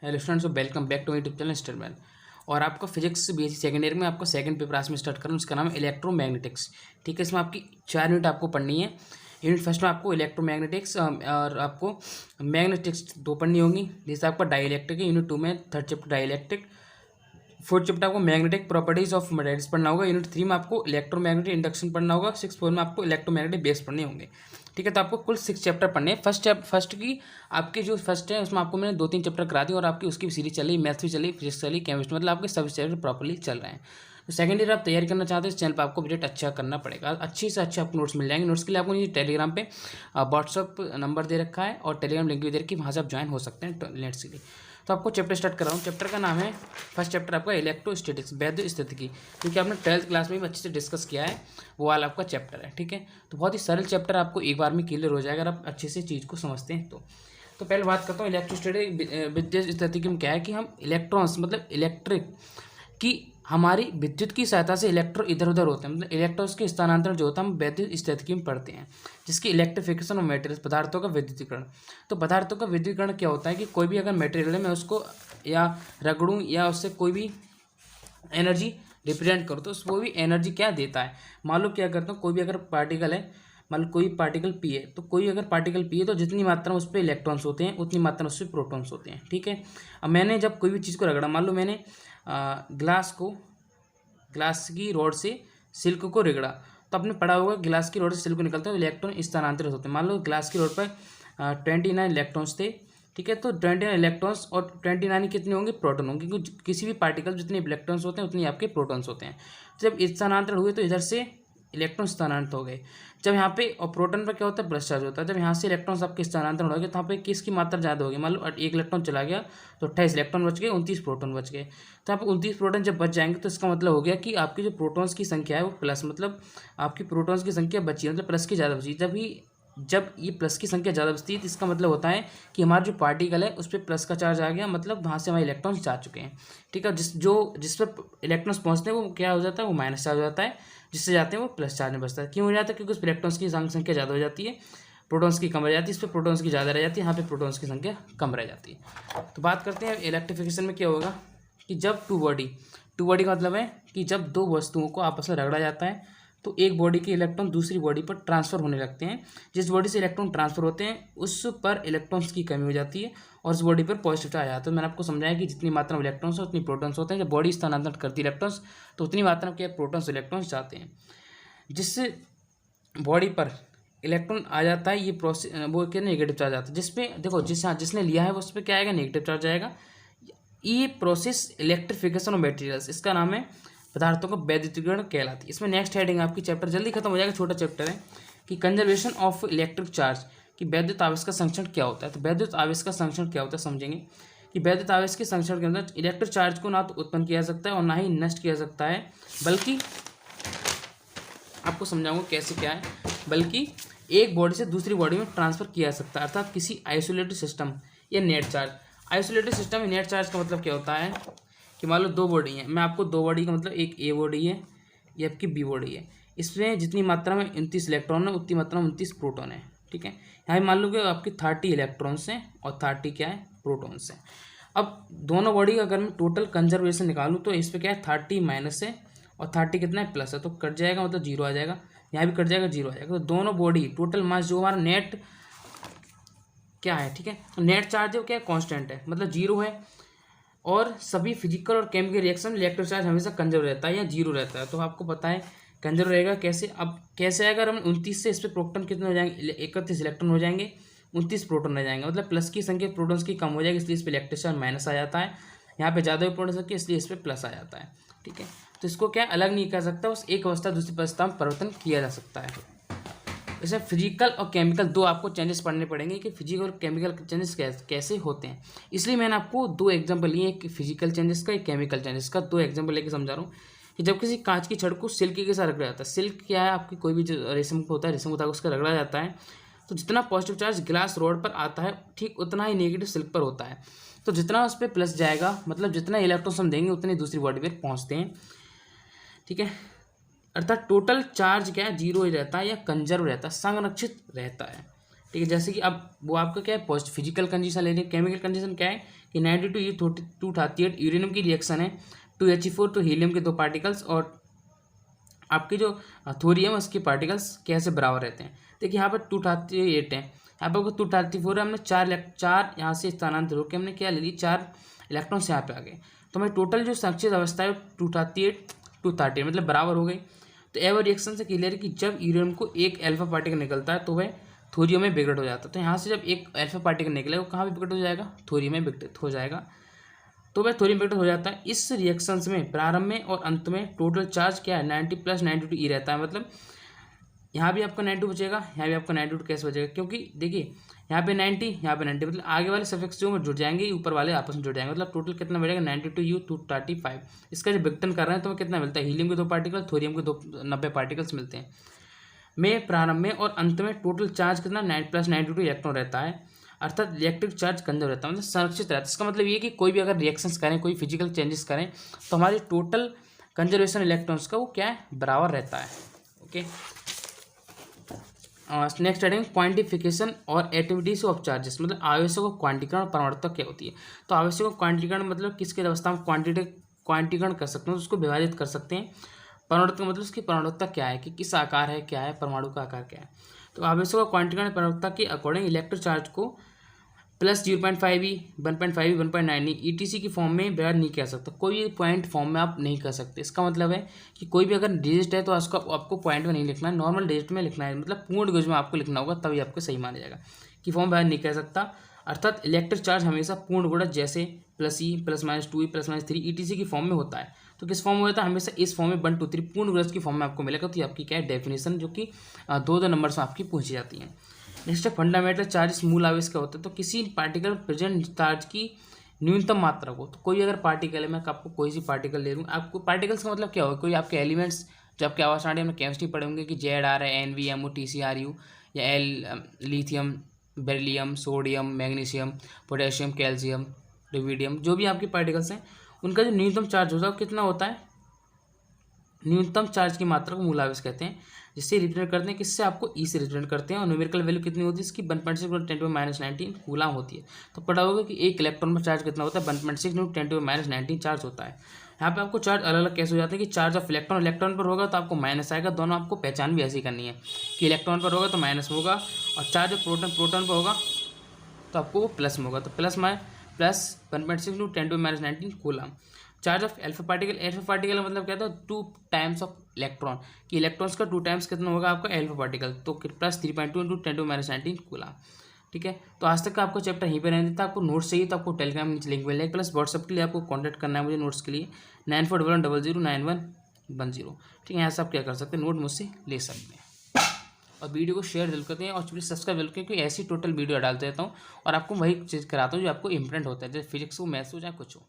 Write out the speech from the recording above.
Hello students, welcome back to YouTube channel Studman. और आपका physics BSc second year में आपका सेकंड पेपर आज में स्टार्ट करूँ, उसका नाम है इलेक्ट्रोमैग्नेटिक्स। ठीक है, इसमें आपकी 4 यूनिट आपको पढ़नी है। यूनिट फर्स्ट में आपको इलेक्ट्रोमैग्नेटिक्स और आपको मैग्नेटिक्स 2 पढ़नी होंगी। जैसे आपका डाइलेक्ट्रिक है, यूनिट 2 में third chapter dielectric, fourth chapter आपको मैग्नेटिक प्रॉपर्टीज ऑफ मटेरियल्स पढ़ना होगा। यूनिट 3 में आपको इलेक्ट्रोमैग्नेटिक इंडक्शन पढ़ना होगा। 6 4 में आपको इलेक्ट्रोमैग्नेटिक बेस पढ़ने होंगे। ठीक है, तो आपको कुल 6 चैप्टर पढ़ने हैं। फर्स्ट की आपके जो फर्स्ट है उसमें आपको मैंने 2-3 चैप्टर करा दी और आपकी उसकी सीरीज चली, मैथ्स भी चली, फिजिक्स चली, केमिस्ट्री, मतलब आपके सभी चैप्टर प्रॉपर्ली चल रहे हैं। तो सेकंड ईयर आप तैयारी करना चाहते हैं, इस चैनल पर आपको अपडेट अच्छा करना पड़ेगा। अच्छी से अच्छे आपको नोट्स मिल जाएंगे। नोट्स के लिए आपको नीचे टेलीग्राम पे व्हाट्सअप नंबर दे रखा है और टेलीग्राम लिंक भी दे रखी है, वहाँ से आप ज्वाइन हो सकते हैं नेट्स के लिए। तो आपको चैप्टर स्टार्ट कर रहा हूँ। चैप्टर का नाम है, फर्स्ट चैप्टर आपका इलेक्ट्रोस्टैटिक्स, वैद्युस्थितिकी, क्योंकि आपने 12th क्लास में भी अच्छे से डिस्कस किया है, वो वाला आपका चैप्टर है। ठीक है, तो बहुत ही सरल चैप्टर, आपको एक बार में क्लियर हो जाएगा अगर आप अच्छे से चीज़ को समझते हैं तो पहले बात करता हूँ इलेक्ट्रोस्टैटिक विद्युत में क्या है कि हम इलेक्ट्रॉन्स मतलब इलेक्ट्रिक की हमारी विद्युत की सहायता से इलेक्ट्रॉन इधर उधर होते हैं, मतलब इलेक्ट्रॉन्स के स्थानांतरण जो होता है हम वैद्युत स्थितिकी में पढ़ते हैं, जिसकी इलेक्ट्रिफिकेशन ऑफ मटेरियल्स, पदार्थों का विद्युतीकरण। तो पदार्थों का विद्युतीकरण क्या होता है कि कोई भी अगर मटेरियल है मैं उसको या रगड़ूं या उससे कोई भी एनर्जी रिप्रेजेंट करूँ तो वो भी एनर्जी क्या देता है। मान लो क्या करता हूँ, कोई भी अगर पार्टिकल है, मान लो कोई पार्टिकल पी है, तो कोई अगर पार्टिकल पी है तो जितनी मात्रा में उस पर इलेक्ट्रॉन्स होते हैं उतनी मात्रा में उस पर प्रोटॉन्स होते हैं। ठीक है, अब मैंने जब कोई भी चीज़ को रगड़ा, मान लो मैंने ग्लास की रॉड से सिल्क को रगड़ा, तो आपने पढ़ा होगा ग्लास की रॉड से सिल्क निकलता है तो इलेक्ट्रॉन स्थानांतरित होते हैं। मान लो ग्लास की रॉड पर 29 इलेक्ट्रॉन्स थे। ठीक है, तो 29 इलेक्ट्रॉन्स और 29 कितने होंगे, प्रोटॉन होंगे, क्योंकि किसी भी पार्टिकल जितने इलेक्ट्रॉन्स होते हैं उतनी आपके प्रोटॉन्स होते हैं। जब स्थानांतरण हुए तो इधर से इलेक्ट्रॉन स्थानांतरित हो गए। जब यहाँ पे और प्रोटॉन पर क्या होता है, प्लस चार्ज होता है। जब यहाँ से इलेक्ट्रॉन्स आपके स्थानांतरण हो गए तो यहाँ पे किसकी मात्रा ज़्यादा होगी, मान लो 1 इलेक्ट्रॉन चला गया तो 28 इलेक्ट्रॉन बच गए, 29 प्रोटॉन बच गए। तो यहाँ पे 29 प्रोटॉन जब बच जाएंगे तो इसका मतलब हो गया कि आपकी जो प्रोटॉन्स की संख्या है वो प्लस, मतलब आपकी प्रोटॉन्स की संख्या बची, मतलब प्लस की ज़्यादा बची। जब ये प्लस की संख्या ज़्यादा बचती है तो इसका मतलब होता है कि हमारा जो पार्टिकल है उस पर प्लस का चार्ज आ गया, मतलब वहाँ से हमारे इलेक्ट्रॉन्स जा चुके हैं। ठीक है, जिस पर इलेक्ट्रॉन्स पहुँचते हैं वो क्या हो जाता है, वो माइनस चार्ज हो जाता है, जिससे जाते हैं वो प्लस चार्ज में बचता है। क्यों हो जाता है, क्योंकि उस पर इलेक्ट्रॉन्स की संख्या ज़्यादा हो जाती है, प्रोटॉन्स की कम रह जाती है, इस पर प्रोटॉन्स की ज़्यादा रह जाती है, यहाँ पे प्रोटॉन्स की संख्या कम रह जाती है। तो बात करते हैं इलेक्ट्रिफिकेशन में क्या होगा कि जब टू बॉडी का मतलब है कि जब दो वस्तुओं को आपस में रगड़ा जाता है तो एक बॉडी के इलेक्ट्रॉन दूसरी बॉडी पर ट्रांसफर होने लगते हैं। जिस बॉडी से इलेक्ट्रॉन ट्रांसफर होते हैं उस पर इलेक्ट्रॉन्स की कमी हो जाती है और उस बॉडी पर पॉजिटिव चार्ज आता है। तो मैंने आपको समझाया कि जितनी मात्रा में इलेक्ट्रॉन्स है उतनी प्रोटॉन्स होते हैं। जब बॉडी स्थानांतरण करती है इलेक्ट्रॉन्स तो उतनी मात्रा में क्या प्रोटॉन्स इलेक्ट्रॉन्स जाते हैं, जिससे बॉडी पर इलेक्ट्रॉन आ जाता है। ये प्रोसेस वो क्या नेगेटिव चार्ज आता है, जिसपे देखो जिसने लिया है उस पर क्या आएगा, नेगेटिव चार्ज आएगा। ये प्रोसेस इलेक्ट्रिफिकेशन ऑफ मटेरियल्स, इसका नाम है पदार्थों का वैद्युतीकरण कहलाती है। इसमें नेक्स्ट हेडिंग आपकी चैप्टर जल्दी खत्म हो जाएगा, छोटा चैप्टर है कि कंजर्वेशन ऑफ इलेक्ट्रिक चार्ज, कि वैद्युत आवेश का संरक्षण क्या होता है। तो वैद्युत आवेश का संरक्षण क्या होता है समझेंगे कि वैद्युत आवेश के संरक्षण के अंदर इलेक्ट्रिक चार्ज को ना तो उत्पन्न किया जा सकता है और ना ही नष्ट किया जा सकता है, बल्कि आपको समझाऊंगा कैसे क्या है, बल्कि एक बॉडी से दूसरी बॉडी में ट्रांसफर किया जा सकता है, अर्थात किसी आइसोलेटेड सिस्टम या नेट चार्ज। आइसोलेटेड सिस्टम या नेट चार्ज का मतलब क्या होता है कि मान लो 2 बॉडी है, मैं आपको 2 बॉडी का मतलब एक ए बॉडी है, ये आपकी बी बॉडी है, इसमें जितनी मात्रा में 29 इलेक्ट्रॉन है उतनी मात्रा में 29 प्रोटॉन है। ठीक है, यहाँ मान लो कि आपकी 30 इलेक्ट्रॉन्स हैं और 30 क्या है, प्रोटॉन्स हैं। अब दोनों बॉडी का अगर मैं टोटल कंजर्वेशन निकालूँ तो इस पर क्या है, 30 माइनस है और 30 कितना है, प्लस है, तो कट जाएगा, मतलब 0 आ जाएगा, यहाँ भी कट जाएगा, 0 आ जाएगा। तो दोनों बॉडी टोटल मास जो हमारा नेट क्या है, ठीक है, नेट चार्ज है वो क्या है, कॉन्स्टेंट है, मतलब 0 है। और सभी फिजिकल और केमिकल रिएक्शन में इलेक्ट्रिक चार्ज हमेशा कंजर्व रहता है या 0 रहता है। तो आपको पता है कंजर्व रहेगा कैसे। अब कैसे आएगा, अगर हम 29 से इस पर प्रोटॉन कितने हो जाएंगे, 31 इलेक्ट्रॉन हो जाएंगे, 29 प्रोटॉन रह जाएंगे, मतलब प्लस की संख्या प्रोटॉन्स की कम हो जाएगी, इसलिए इस पर इलेक्ट्रिक चार्ज माइनस आ जाता है। यहाँ पे ज़्यादा प्रोटॉन संख्या इसलिए इस पर प्लस आ जाता है। ठीक है, तो इसको क्या अलग नहीं कर सकता, बस एक अवस्था दूसरी अवस्था में परिवर्तन किया जा सकता है। इसमें फिजिकल और केमिकल 2 आपको चेंजेस पढ़ने पड़ेंगे कि फिजिकल और केमिकल चेंजेस कैसे होते हैं। इसलिए मैंने आपको 2 एग्जांपल लिए, एक फिजिकल चेंजेस का, एक केमिकल चेंजेस का, 2 एग्जांपल लेके समझा रहा हूँ कि जब किसी कांच की छड़ को सिल्क के साथ रगड़ा जाता है, सिल्क क्या है आपकी कोई भी जो रेशम होता है, रेशम होता है उसका रगड़ा जाता है, तो जितना पॉजिटिव चार्ज ग्लास रॉड पर आता है ठीक उतना ही नेगेटिव सिल्क पर होता है। तो जितना उस पर प्लस जाएगा, मतलब जितना इलेक्ट्रॉन्स हम देंगे उतनी दूसरी बॉडी पर पहुँचते हैं। ठीक है, अर्थात टोटल चार्ज क्या है, 0 ही रहता है या कंजर्व रहता है, संरक्षित रहता है। ठीक है। जैसे कि अब वो आपका क्या है, पोस्ट फिजिकल कंडीशन ले रही है। केमिकल कंडीशन क्या है कि 92U238 यूरेनियम की रिएक्शन है 2He4 तो हीलियम के 2 पार्टिकल्स और आपके जो थोरियम उसके पार्टिकल्स कैसे बराबर रहते हैं। देखिए यहाँ पर 238 है, यहाँ पर 234 है, हमने चार यहाँ से स्थानांतरित होकर हमने क्या ले ली, 4 इलेक्ट्रॉन्स यहाँ पे आ गए। तो हमें टोटल जो संक्षिप्त अवस्था है 238 मतलब बराबर हो गई। तो एवर रिएक्शन से क्लियर है कि जब यूरेनियम को एक अल्फा पार्टिकल निकलता है तो वह थोरियम में विघटित हो जाता है। तो यहाँ से जब एक अल्फा पार्टिकल निकलेगा वो कहाँ पे विघटित हो जाएगा, थोरियम में विघटित हो जाएगा। तो वह थोरियम विघटित हो जाता है। इस रिएक्शंस में प्रारंभ में और अंत में टोटल चार्ज क्या है 90 + 92E रहता है। मतलब यहाँ भी आपका 92 बचेगा, यहाँ भी आपका 92 कैसे बचेगा, क्योंकि देखिए यहाँ पे 90 यहाँ पे 90 मतलब आगे वाले सफिक्स जो जुड़ जाएंगे ऊपर वाले आपस में जुड़ जाएंगे। मतलब टोटल कितना मिलेगा 92U235। इसका जो विघटन कर रहे हैं तो वो कितना मिलता है, हीलियम के 2 पार्टिकल थोरियम के 90 पार्टिकल्स मिलते हैं। में प्रारंभ में और अंत में टोटल चार्ज कितना 9 + 92 इलेक्ट्रॉन रहता है, अर्थात इलेक्ट्रिक चार्ज कंजर्व रहता है, मतलब संरक्षित रहता है। इसका मतलब ये कि कोई भी अगर रिएक्शंस करें, कोई फिजिकल चेंजेस करें तो हमारी टोटल कंजर्वेशन इलेक्ट्रॉन्स का वो क्या है, बराबर रहता है। ओके, नेक्स्ट हेडिंग क्वांटिफिकेशन और एटिविटीज ऑफ चार्जेस, मतलब आवेशों का क्वांटीकरण और परमाणुता क्या होती है। तो आवेशों का क्वांटीकरण मतलब किसके अवस्था में क्वांटीकरण कर सकते हैं, उसको विभाजित कर सकते हैं। परमाणुता मतलब उसकी परमाणुता क्या है, कि किस आकार है, क्या है, परमाणु का आकार क्या है। तो आवेशों का क्वांटीकरण परमाणुता के अकॉर्डिंग इलेक्ट्रिक चार्ज को plus 0.5E 1.5E 1.9E ETC की फॉर्म में व्यवहार नहीं किया सकता। कोई भी पॉइंट फॉर्म में आप नहीं कर सकते। इसका मतलब है कि कोई भी अगर डिजिट है तो उसका आपको पॉइंट में नहीं लिखना है, नॉर्मल डिजिट में लिखना है, मतलब पूर्ण गुज में आपको लिखना होगा, तभी आपको सही माना जाएगा। कि फॉर्म व्यवहार नहीं कर सकता, अर्थात इलेक्ट्रिक चार्ज हमेशा पूर्ण गुणज जैसे +E +-2E +-3 ETC की फॉर्म में होता है। तो किस फॉर्म में होता है, हमेशा इस फॉर्म में 1 2 3 पूर्ण गुणज की फॉर्म में आपको मिलेगा। तो ये आपकी क्या है डेफिनेशन, जो कि 2 नंबर्स में आपकी पूछी जाती है। नेक्स्ट है फंडामेंटल चार्जेस, मूल आवेश क्या होता है। तो किसी पार्टिकल प्रेजेंट चार्ज की न्यूनतम मात्रा को, तो कोई अगर पार्टिकल है, मैं आपको कोई सी पार्टिकल ले लूँ, आपको पार्टिकल्स का मतलब क्या होगा, कोई आपके एलिमेंट्स जो आपके आवास हमने केमिस्ट्री पढ़े होंगे कि ZR है, NV MO TCRU या lithium beryllium sodium magnesium potassium calcium rubidium, जो भी आपके पार्टिकल्स हैं उनका जो न्यूनतम चार्ज होता है वो कितना होता है, न्यूनतम चार्ज की मात्रा को मूल आवेश कहते हैं। जिससे रिप्रेजेंट करते हैं, किससे, आपको ई से रिप्रेजेंट करते हैं। और न्यूमेरिकल वैल्यू कितनी होती है इसकी 1.6 × 10⁻19 कूलाम होती है। तो पता होगा कि एक इलेक्ट्रॉन पर चार्ज कितना होता है, 1.6 × 10⁻19 चार्ज होता है। यहाँ पे आपको चार्ज अलग अलग कैसे हो जाते हैं कि चार्ज ऑफ इलेक्ट्रॉन पर होगा तो आपको माइनस आएगा। दोनों आपको पहचान भी ऐसी करनी है कि इलेक्ट्रॉन पर होगा तो माइनस में होगा, और चार्ज ऑफ प्रोटॉन पर होगा तो आपको वो प्लस में होगा। तो plus 1.6 × 10⁻19 coulomb. Charge of alpha particle मतलब क्या था, 2 टाइम्स ऑफ इलेक्ट्रॉन, कि इलेक्ट्रॉन्स का 2 टाइम्स कितना होगा आपका अल्फा पार्टिकल, तो +3.2 × 10⁻19 कूलाम। ठीक है, तो आज तक का आपको चैप्टर यहीं पे रहने देता है। आपको नोट्स चाहिए तो आपको टेलीग्राम नीचे लिंक मिल जाएगा, प्लस व्हाट्सअप के लिए आपको कॉन्टैक्ट करना है मुझे नोट्स के लिए 9411009110। ठीक है, यहाँ से आप क्या कर सकते हैं, नोट मुझसे ले सकते हैं। और वीडियो को शेयर जरूर करते हैं और प्लीज़ सब्सक्राइब जरूर करें, क्योंकि ऐसी टोटल वीडियो डालते रहता हूँ और आपको वही चीज़ कराता हूँ जो आपको इंपॉर्टेंट होता है, जैसे फिजिक्स हो, मैथ्स हो, चाहे कुछ हो।